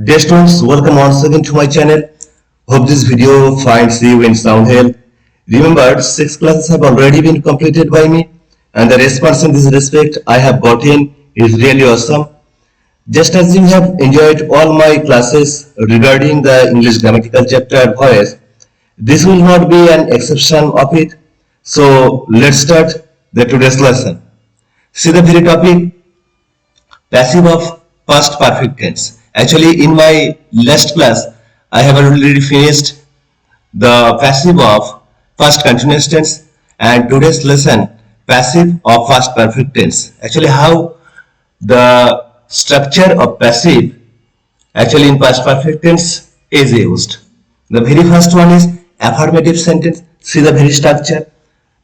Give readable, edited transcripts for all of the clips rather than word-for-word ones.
Dear students, welcome once again to my channel. Hope this video finds you in sound health. Remember, 6 classes have already been completed by me, and the response in this respect I have gotten is really awesome. Just as you have enjoyed all my classes regarding the English grammatical chapter voice, this will not be an exception of it. So let's start the today's lesson. See the very topic, passive of past perfect tense. Actually, in my last class, I have already finished the passive of past continuous tense, and today's lesson, passive of past perfect tense. Actually, how the structure of passive actually in past perfect tense is used. The very first one is affirmative sentence. See the very structure.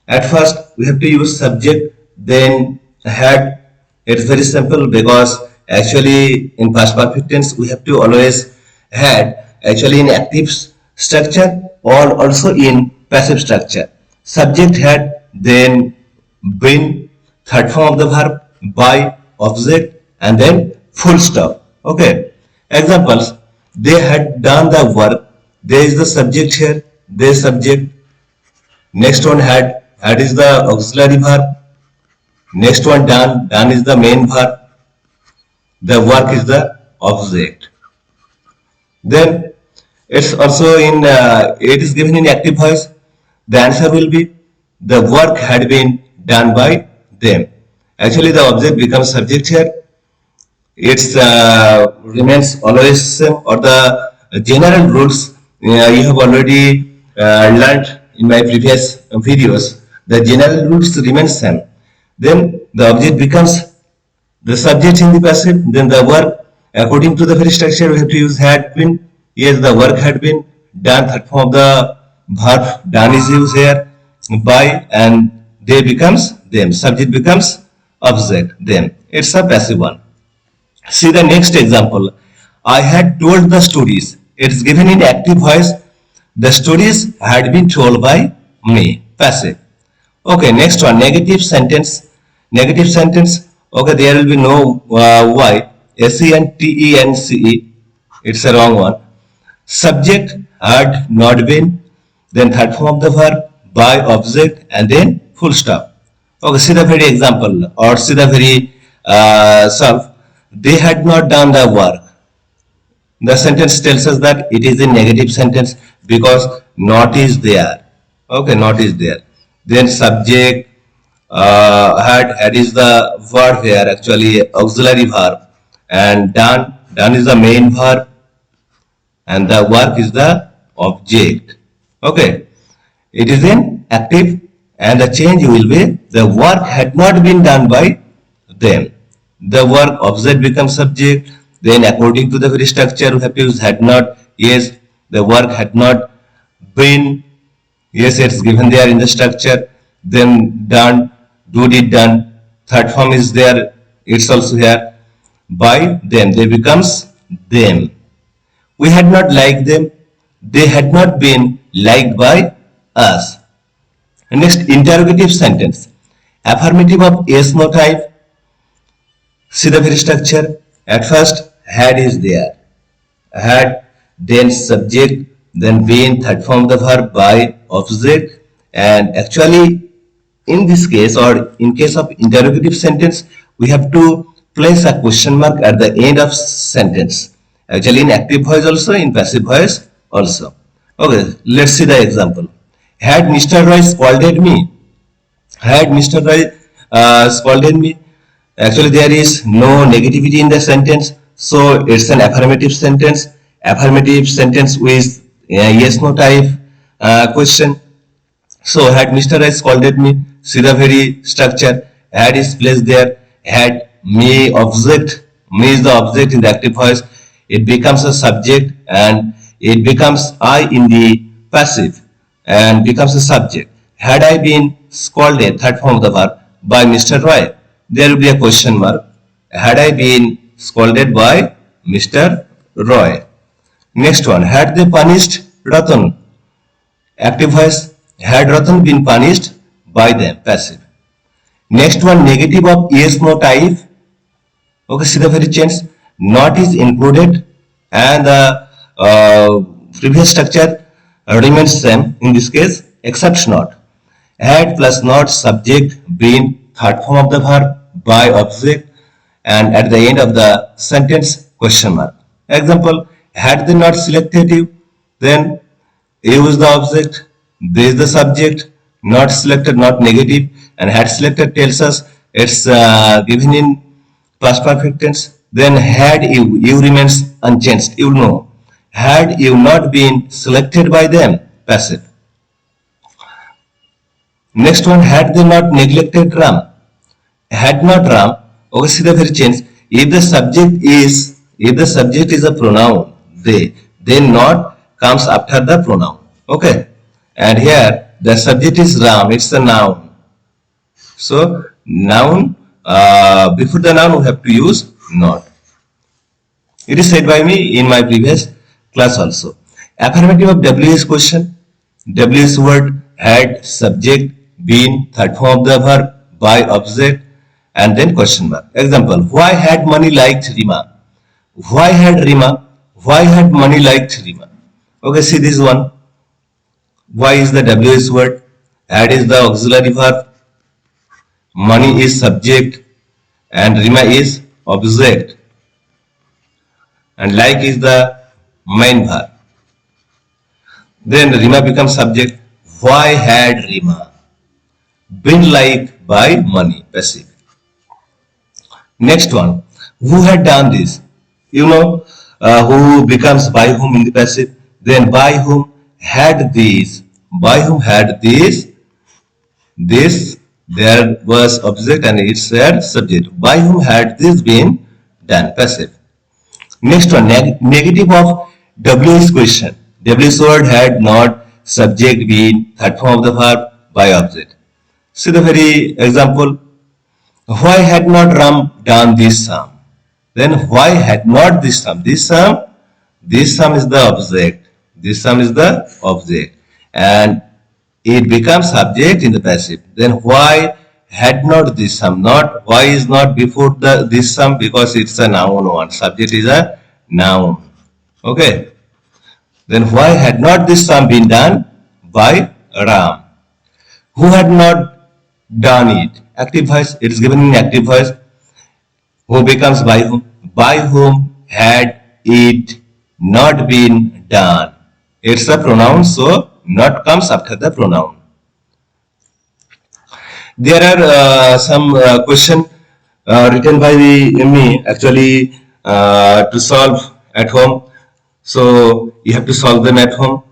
At first, we have to use subject, then had. It's very simple because actually in past perfect tense we have to always had actually in active structure or also in passive structure. Subject had, then been, third form of the verb, by, object, and then full stop. Okay. Examples: they had done the work. There is the subject here. They subject. Next one had is the auxiliary verb. Next one done is the main verb. The work is the object. Then it's also in it is given in active voice. The answer will be the work had been done by them. Actually, the object becomes subject here. It's remains always same, or the general rules you have already learned in my previous videos. The general rules remain same. Then the object becomes the subject in the passive. Then the verb, according to the very structure, we have to use had been. Yes, the work had been done. Third form of the verb done is used here. By, and they becomes them. Subject becomes object them. It's a passive one. See the next example. I had told the stories. It's given in active voice. The stories had been told by me. Passive. Okay, next one. Negative sentence. Negative sentence. Okay, there will be no y. S-E-N-T-E-N-C-E. It's a wrong one. Subject had not been. Then third form of the verb, by, object, and then full stop. Okay, see the very example or see the very solve. They had not done the work. The sentence tells us that it is a negative sentence because not is there. Okay, not is there. Then subject had is the verb here, actually auxiliary verb, and done is the main verb, and the work is the object. Okay, it is in active, and the change will be the work had not been done by them. The work object becomes subject. Then according to the very structure we have to use had not. Yes, the work had not been. Yes, it's given there in the structure. Then done, do did done. Third form is there. It's also here. By them, they becomes them. We had not liked them. They had not been liked by us. Next, interrogative sentence. Affirmative of yes, no type. See the very structure. At first, had is there. Had, then subject, then been, third form of the verb, by, object, and actually in this case or in case of interrogative sentence, we have to place a question mark at the end of sentence. Actually in active voice also, in passive voice also. Okay, let's see the example. Had Mr. Roy scolded me? Had Mr. Roy scolded me? Actually there is no negativity in the sentence, so it's an affirmative sentence. Affirmative sentence with yes no type question. So had Mr. Roy scolded me? See the very structure. Had is placed there. Had, me, object. Me is the object in the active voice. It becomes a subject and it becomes I in the passive and becomes a subject. Had I been scolded, third form of the verb, by Mr. Roy? There will be a question mark. Had I been scolded by Mr. Roy? Next one. Had they punished Ratan? Active voice. Had Ratan been punished by them? Passive. Next one. Negative of yes no type. Okay, see the very change. Not is included. and the previous structure remains same in this case, except not. Had plus not subject being third form of the verb by object, and at the end of the sentence question mark. Example, had they not selected you, then you is the object, they is the subject, not selected, not negative, and had selected tells us it's given in past perfect tense. Then had you remains unchanged. You know, had you not been selected by them, passive. Next one, had they not neglected Ram, had not Ram. Okay, see the very change. If the subject is a pronoun, they, then not comes after the pronoun. Okay, and here the subject is Ram. It's a noun. So noun, before the noun we have to use not. It is said by me in my previous class also. Affirmative of WH question. WH word had subject been third form of the verb by object and then question mark. Example, why had money liked Rima? Why had Rima? Why had money liked Rima? Okay, see this one. Why is the WH word? Had is the auxiliary verb. Money is subject and Rima is object. And like is the main verb. Then Rima becomes subject. Why had Rima been liked by money? Passive. Next one. Who had done this? You know, who becomes by whom in the passive. Then by whom had this? By whom had this? This, there was object and it's a subject. By whom had this been done? Passive. Next one, negative of WH question. WH word had not subject been third form of the verb by object. See the very example. Why had not Ram done this sum? Then why had not this sum? This sum is the object. This sum is the object. And it becomes subject in the passive. Then why had not this sum? Not, why is not before the this sum? Because it's a noun one. Subject is a noun. Okay. Then why had not this sum been done by Ram? Who had not done it? Active voice. It is given in active voice. Who becomes by whom? By whom had it not been done? It's a pronoun, so not comes after the pronoun. There are some question written by me actually to solve at home. So you have to solve them at home.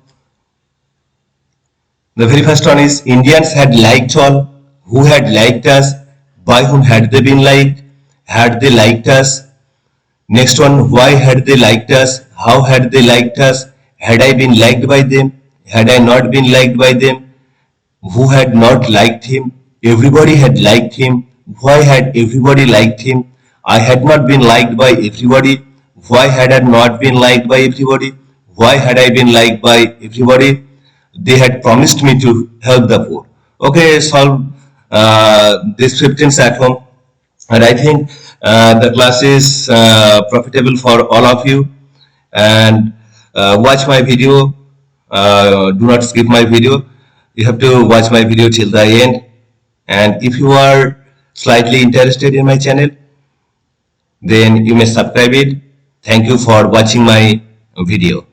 The very first one is Indians had liked all. Who had liked us? By whom had they been liked? Had they liked us? Next one, why had they liked us? How had they liked us? Had I been liked by them? Had I not been liked by them? Who had not liked him? Everybody had liked him. Why had everybody liked him? I had not been liked by everybody. Why had I not been liked by everybody? Why had I been liked by everybody? They had promised me to help the poor. Okay, solve these 15s at home. And I think the class is profitable for all of you. And watch my video. Do not skip my video. You have to watch my video till the end. And if you are slightly interested in my channel, then you may subscribe it. Thank you for watching my video.